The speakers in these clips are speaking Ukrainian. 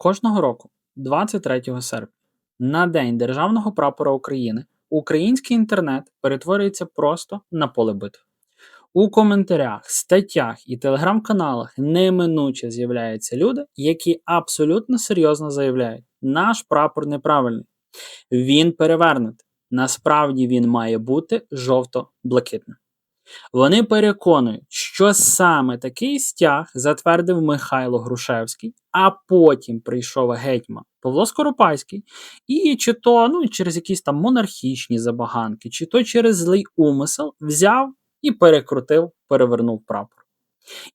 Кожного року, 23 серпня, на День Державного прапора України, український інтернет перетворюється просто на поле битви. У коментарях, статтях і телеграм-каналах неминуче з'являються люди, які абсолютно серйозно заявляють, наш прапор неправильний, він перевернутий, насправді він має бути жовто-блакитним. Вони переконують, що саме такий стяг затвердив Михайло Грушевський, а потім прийшов гетьман Павло Скоропадський, і чи то через якісь там монархічні забаганки, чи то через злий умисел взяв і перевернув прапор.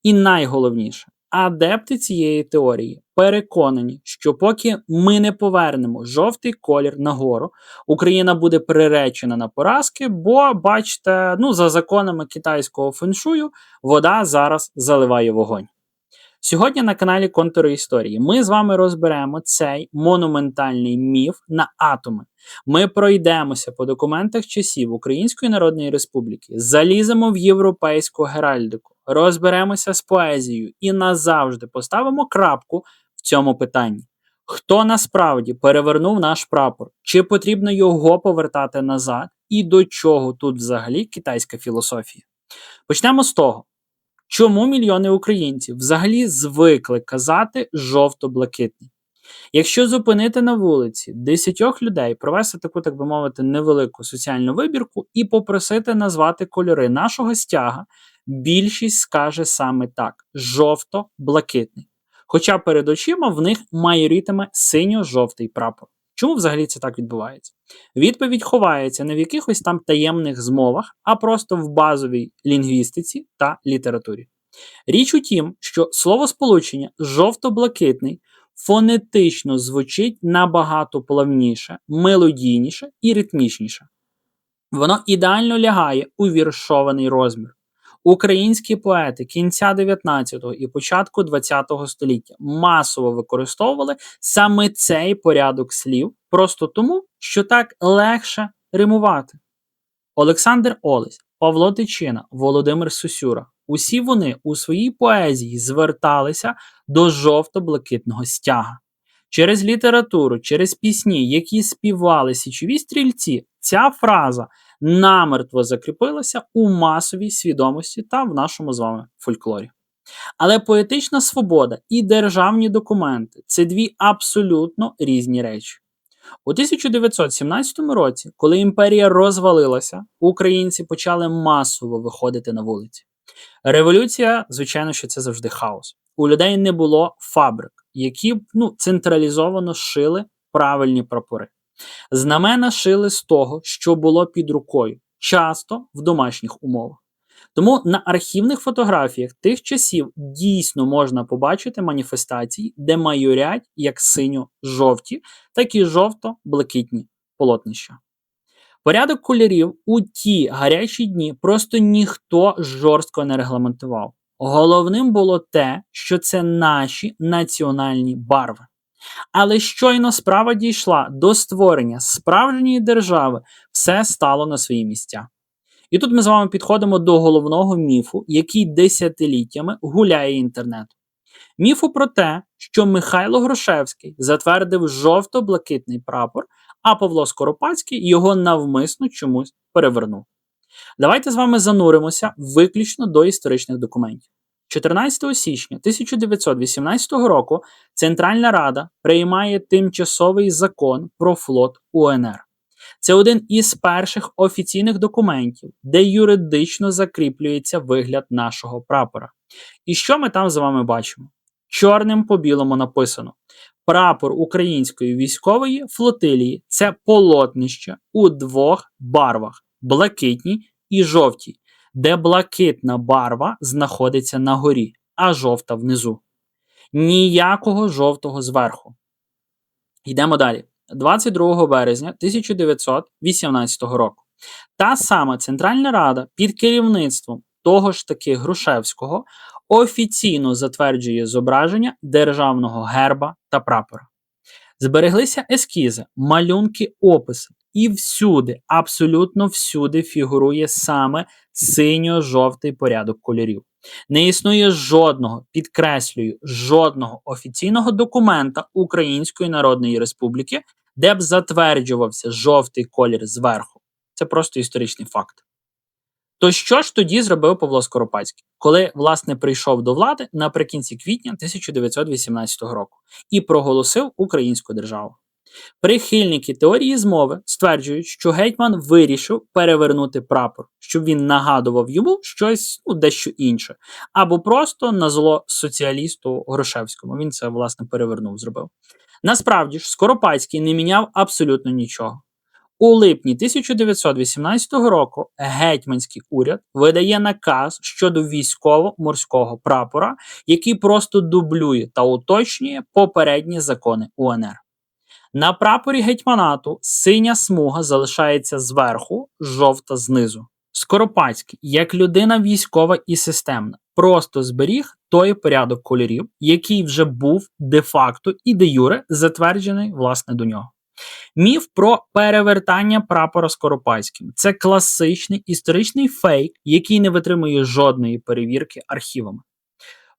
І найголовніше, адепти цієї теорії переконані, що поки ми не повернемо жовтий колір нагору, Україна буде приречена на поразки, бо, бачите, за законами китайського феншую, вода зараз заливає вогонь. Сьогодні на каналі Контури Історії ми з вами розберемо цей монументальний міф на атоми. Ми пройдемося по документах часів Української Народної Республіки, заліземо в європейську геральдику, розберемося з поезією і назавжди поставимо крапку в цьому питанні. Хто насправді перевернув наш прапор? Чи потрібно його повертати назад? І до чого тут взагалі китайська філософія? Почнемо з того. Чому мільйони українців взагалі звикли казати жовто-блакитний? Якщо зупинити на вулиці 10 людей, провести таку, так би мовити, невелику соціальну вибірку і попросити назвати кольори нашого стяга, більшість скаже саме так – жовто-блакитний. Хоча перед очима в них майорітиме синьо-жовтий прапор. Чому взагалі це так відбувається? Відповідь ховається не в якихось там таємних змовах, а просто в базовій лінгвістиці та літературі. Річ у тім, що словосполучення «жовто-блакитний» фонетично звучить набагато плавніше, мелодійніше і ритмічніше. Воно ідеально лягає у віршований розмір. Українські поети кінця 19-го і початку 20-го століття масово використовували саме цей порядок слів, просто тому, що так легше римувати. Олександр Олесь, Павло Тичина, Володимир Сосюра – усі вони у своїй поезії зверталися до жовто-блакитного стяга. Через літературу, через пісні, які співали січові стрільці, ця фраза намертво закріпилася у масовій свідомості та в нашому з вами фольклорі. Але поетична свобода і державні документи – це дві абсолютно різні речі. У 1917 році, коли імперія розвалилася, українці почали масово виходити на вулиці. Революція, звичайно, що це завжди хаос. У людей не було фабрик, які б централізовано шили правильні прапори. Знамена шили з того, що було під рукою, часто в домашніх умовах. Тому на архівних фотографіях тих часів дійсно можна побачити маніфестації, де майорять як синьо-жовті, так і жовто-блакитні полотнища. Порядок кольорів у ті гарячі дні просто ніхто жорстко не регламентував. Головним було те, що це наші національні барви. Але щойно справа дійшла до створення справжньої держави, все стало на свої місця. І тут ми з вами підходимо до головного міфу, який десятиліттями гуляє інтернетом. Міфу про те, що Михайло Грушевський затвердив жовто-блакитний прапор, а Павло Скоропадський його навмисно чомусь перевернув. Давайте з вами зануримося виключно до історичних документів. 14 січня 1918 року Центральна Рада приймає тимчасовий закон про флот УНР. Це один із перших офіційних документів, де юридично закріплюється вигляд нашого прапора. І що ми там з вами бачимо? Чорним по білому написано: прапор української військової флотилії – це полотнище у двох барвах – блакитній і жовтій, де блакитна барва знаходиться на горі, а жовта внизу. Ніякого жовтого зверху. Йдемо далі. 22 березня 1918 року. Та сама Центральна Рада під керівництвом того ж таки Грушевського офіційно затверджує зображення державного герба та прапора. Збереглися ескізи, малюнки, описи І всюди, абсолютно всюди фігурує саме синьо-жовтий порядок кольорів. Не існує жодного, підкреслюю, жодного офіційного документа Української Народної Республіки, де б затверджувався жовтий колір зверху. Це просто історичний факт. То що ж тоді зробив Павло Скоропадський, коли, власне, прийшов до влади наприкінці квітня 1918 року і проголосив українську державу? Прихильники теорії змови стверджують, що гетьман вирішив перевернути прапор, щоб він нагадував йому щось дещо інше, або просто на зло соціалісту Грушевському. Він це, власне, перевернув, зробив. Насправді ж, Скоропадський не міняв абсолютно нічого. У липні 1918 року гетьманський уряд видає наказ щодо військово-морського прапора, який просто дублює та уточнює попередні закони УНР. На прапорі гетьманату синя смуга залишається зверху, жовта знизу. Скоропадський, як людина військова і системна, просто зберіг той порядок кольорів, який вже був де-факто і де-юре затверджений, власне, до нього. Міф про перевертання прапора Скоропадським – це класичний історичний фейк, який не витримує жодної перевірки архівами.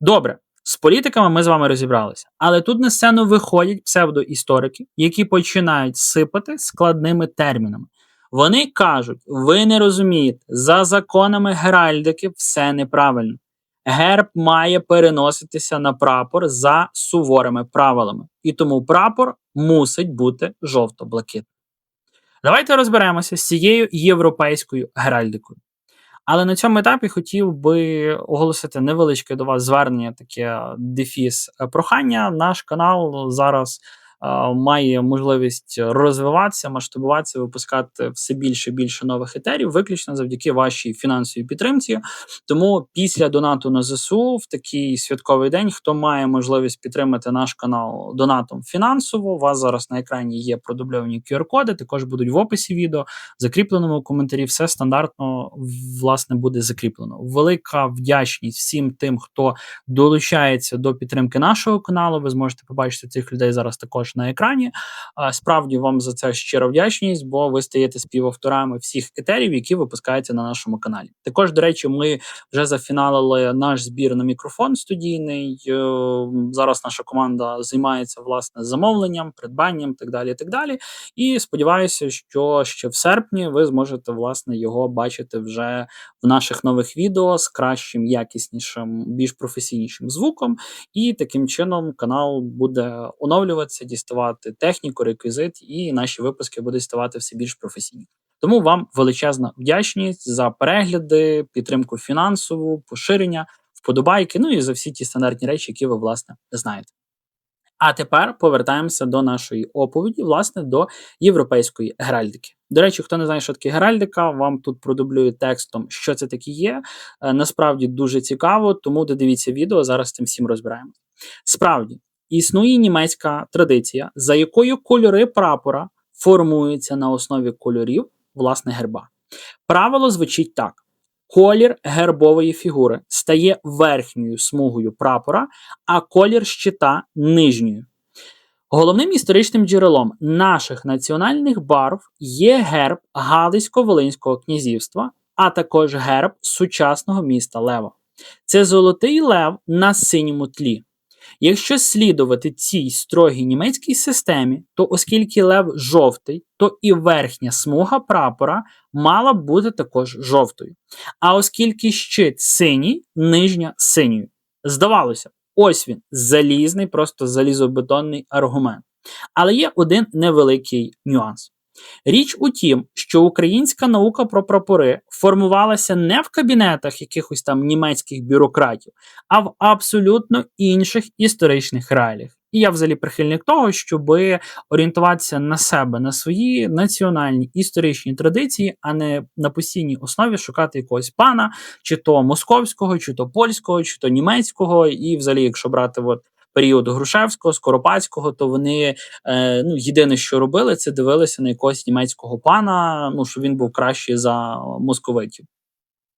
Добре, з політиками ми з вами розібралися, але тут на сцену виходять псевдоісторики, які починають сипати складними термінами. Вони кажуть, ви не розумієте, за законами геральдики все неправильно. Герб має переноситися на прапор за суворими правилами, і тому прапор мусить бути жовто-блакитним. Давайте розберемося з цією європейською геральдикою. Але на цьому етапі хотів би оголосити невеличке до вас звернення, таке дефіс прохання. Наш канал зараз має можливість розвиватися, масштабуватися, випускати все більше і більше нових етерів, виключно завдяки вашій фінансовій підтримці. Тому після донату на ЗСУ в такий святковий день, хто має можливість підтримати наш канал донатом фінансово, у вас зараз на екрані є продубльовані QR-коди, також будуть в описі відео, закріпленому в коментарі, все стандартно, власне, буде закріплено. Велика вдячність всім тим, хто долучається до підтримки нашого каналу, ви зможете побачити цих людей зараз також на екрані. Справді вам за це щира вдячність, бо ви стаєте співавторами всіх етерів, які випускаються на нашому каналі. Також, до речі, ми вже зафіналили наш збір на мікрофон студійний. Зараз наша команда займається, власне, замовленням, придбанням, так далі, так далі. І сподіваюся, що ще в серпні ви зможете, власне, його бачити вже в наших нових відео з кращим, якіснішим, більш професійнішим звуком. І таким чином канал буде оновлюватися, діставати техніку, реквізит, і наші випуски будуть ставати все більш професійні. Тому вам величезна вдячність за перегляди, підтримку фінансову, поширення, вподобайки, ну і за всі ті стандартні речі, які ви, власне, знаєте. А тепер повертаємося до нашої оповіді, власне, до європейської геральдики. До речі, хто не знає, що таке геральдика, вам тут продублюю текстом, що це таке є. Насправді дуже цікаво, тому додивіться відео, зараз з тим всім розбираємо. Справді, існує німецька традиція, за якою кольори прапора формуються на основі кольорів, власне, герба. Правило звучить так. Колір гербової фігури стає верхньою смугою прапора, а колір щита – нижньою. Головним історичним джерелом наших національних барв є герб Галицько-Волинського князівства, а також герб сучасного міста Лева. Це золотий лев на синьому тлі. Якщо слідувати цій строгій німецькій системі, то оскільки лев жовтий, то і верхня смуга прапора мала б бути також жовтою. А оскільки щит синій, нижня синьою. Здавалося, ось він, залізний, просто залізобетонний аргумент. Але є один невеликий нюанс. Річ у тім, що українська наука про прапори формувалася не в кабінетах якихось там німецьких бюрократів, а в абсолютно інших історичних реаліях. І я взагалі прихильник того, щоб орієнтуватися на себе, на свої національні історичні традиції, а не на постійній основі шукати якогось пана, чи то московського, чи то польського, чи то німецького, і взагалі, якщо брати періоду Грушевського, Скоропадського, то вони єдине, що робили, це дивилися на якогось німецького пана, що він був кращий за московитів.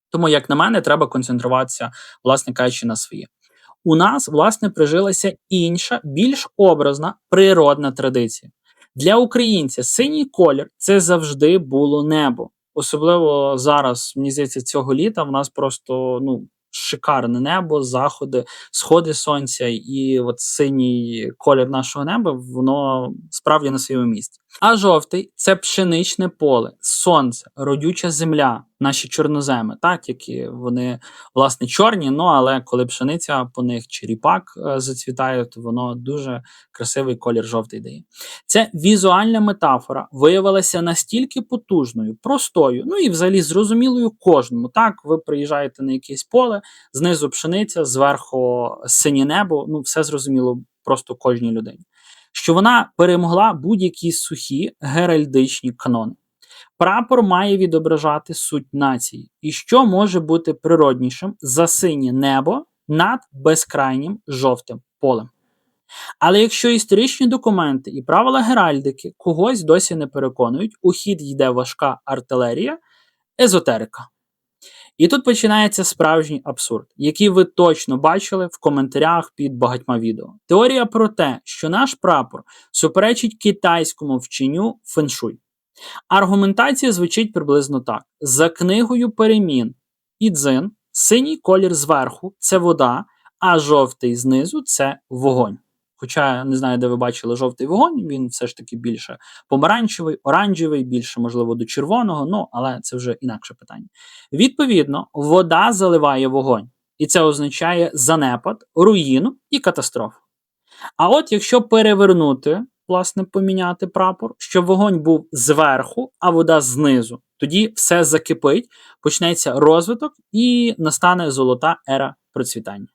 Тому, як на мене, треба концентруватися, власне кажучи, на своє. У нас, власне, прижилася інша, більш образна, природна традиція. Для українця синій колір – це завжди було небо. Особливо зараз, мені здається, цього літа в нас просто, шикарне небо, заходи, сходи сонця, і от синій колір нашого неба, воно справді на своєму місці. А жовтий – це пшеничне поле, сонце, родюча земля, наші чорноземи, так, які вони, власне, чорні, але коли пшениця по них чи ріпак зацвітає, то воно дуже красивий колір жовтий дає. Ця візуальна метафора виявилася настільки потужною, простою, і взагалі зрозумілою кожному. Так, ви приїжджаєте на якесь поле, знизу пшениця, зверху синє небо, все зрозуміло просто кожній людині. Що вона перемогла будь-які сухі геральдичні канони. Прапор має відображати суть нації. І що може бути природнішим за синє небо над безкрайнім жовтим полем? Але якщо історичні документи і правила геральдики когось досі не переконують, у хід йде важка артилерія, езотерика. І тут починається справжній абсурд, який ви точно бачили в коментарях під багатьма відео. Теорія про те, що наш прапор суперечить китайському вченню феншуй. Аргументація звучить приблизно так. За книгою перемін Ідзин, синій колір зверху – це вода, а жовтий знизу – це вогонь. Хоча, я не знаю, де ви бачили жовтий вогонь, він все ж таки більше помаранчевий, оранжевий, більше, можливо, до червоного, але це вже інакше питання. Відповідно, вода заливає вогонь. І це означає занепад, руїну і катастрофу. А от якщо перевернути, власне, поміняти прапор, щоб вогонь був зверху, а вода знизу, тоді все закипить, почнеться розвиток і настане золота ера процвітання.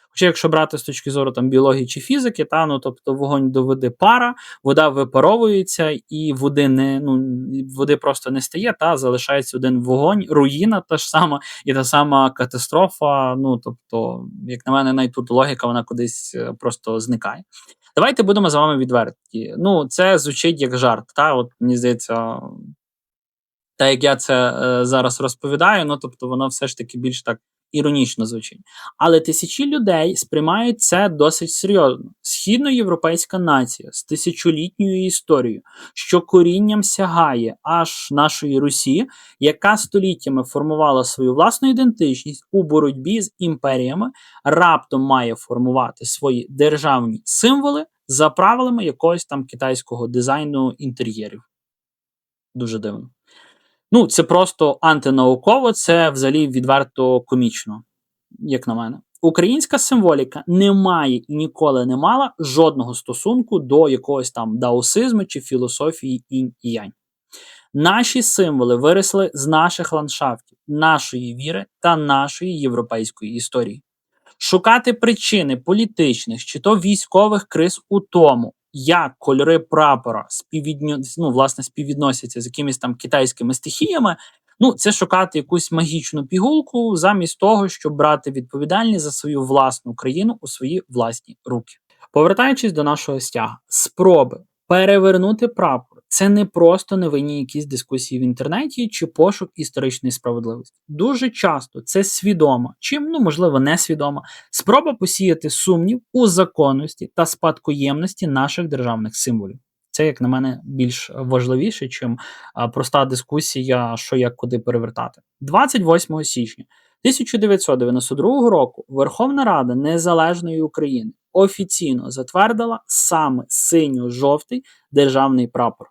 Хоча, якщо брати з точки зору біології чи фізики, тобто вогонь до води пара, вода випаровується і води просто не стає, залишається один вогонь, руїна та ж сама і та сама катастрофа, тобто, як на мене, навіть тут логіка, вона кудись просто зникає. Давайте будемо з вами відверті. Це звучить як жарт, от мені здається, так як я це зараз розповідаю, тобто воно все ж таки більш так іронічно звучить. Але тисячі людей сприймають це досить серйозно. Східноєвропейська нація з тисячолітньою історією, що корінням сягає аж нашої Русі, яка століттями формувала свою власну ідентичність у боротьбі з імперіями, раптом має формувати свої державні символи за правилами якогось китайського дизайну інтер'єрів. Дуже дивно. Це просто антинауково, це взагалі відверто комічно, як на мене. Українська символіка не має і ніколи не мала жодного стосунку до якогось даосизму чи філософії інь і янь. Наші символи виросли з наших ландшафтів, нашої віри та нашої європейської історії. Шукати причини політичних чи то військових криз у тому, як кольори прапора співвідносяться з якимись китайськими стихіями, це шукати якусь магічну пігулку замість того, щоб брати відповідальність за свою власну країну у свої власні руки. Повертаючись до нашого стяга, спроби перевернути прапор – це не просто невинні якісь дискусії в інтернеті чи пошук історичної справедливості. Дуже часто це свідома, чи, можливо, несвідома, спроба посіяти сумнів у законності та спадкоємності наших державних символів. Це, як на мене, більш важливіше, ніж проста дискусія, що як куди перевертати. 28 січня 1992 року Верховна Рада Незалежної України офіційно затвердила саме синьо-жовтий державний прапор.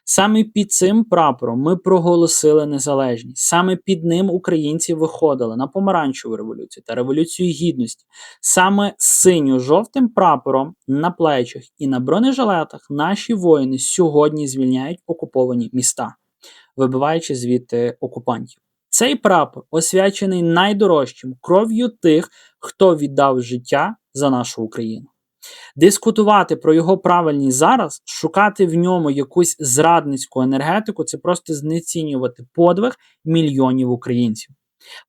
Саме під цим прапором ми проголосили незалежність. Саме під ним українці виходили на помаранчеву революцію та революцію гідності. Саме синьо-жовтим прапором на плечах і на бронежилетах наші воїни сьогодні звільняють окуповані міста, вибиваючи звідти окупантів. Цей прапор освячений найдорожчим кров'ю тих, хто віддав життя за нашу Україну. Дискутувати про його правильність зараз, шукати в ньому якусь зрадницьку енергетику – це просто знецінювати подвиг мільйонів українців.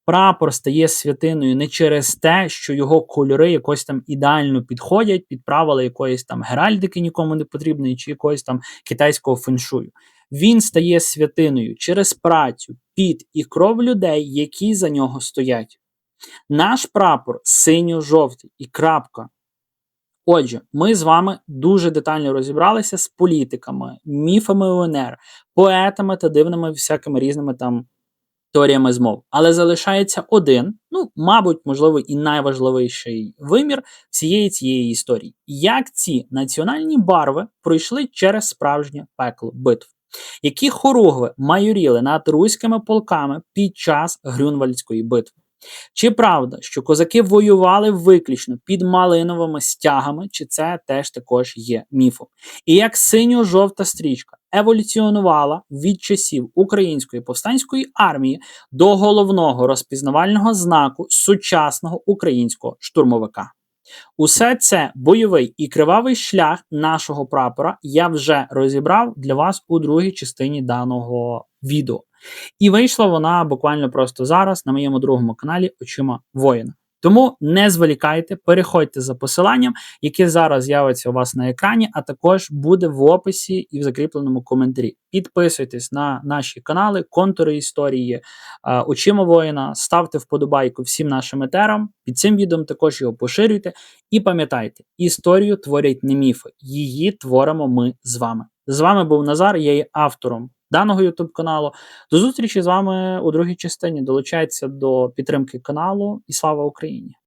Прапор стає святиною не через те, що його кольори якось ідеально підходять під правила якоїсь геральдики нікому не потрібної чи якогось китайського феншую. Він стає святиною через працю, піт і кров людей, які за нього стоять. Наш прапор синьо-жовтий і крапка. Отже, ми з вами дуже детально розібралися з політиками, міфами УНР, поетами та дивними всякими різними там теоріями змов. Але залишається один, ну, мабуть, можливо, і найважливіший вимір всієї цієї історії. Як ці національні барви пройшли через справжнє пекло битв. Які хоругви майоріли над руськими полками під час Грюнвальдської битви? Чи правда, що козаки воювали виключно під малиновими стягами, чи це теж також є міфом? І як синьо-жовта стрічка еволюціонувала від часів Української повстанської армії до головного розпізнавального знаку сучасного українського штурмовика? Усе це бойовий і кривавий шлях нашого прапора я вже розібрав для вас у другій частині даного відео. І вийшла вона буквально просто зараз на моєму другому каналі «Очима воїна». Тому не зволікайте, переходьте за посиланням, яке зараз з'явиться у вас на екрані, а також буде в описі і в закріпленому коментарі. Підписуйтесь на наші канали, контури історії, «Очима воїна», ставте вподобайку всім нашим етерам, під цим відео також його поширюйте. І пам'ятайте, історію творять не міфи, її творимо ми з вами. З вами був Назар, я є автором даного YouTube каналу. До зустрічі з вами у другій частині. Долучайтеся до підтримки каналу і слава Україні!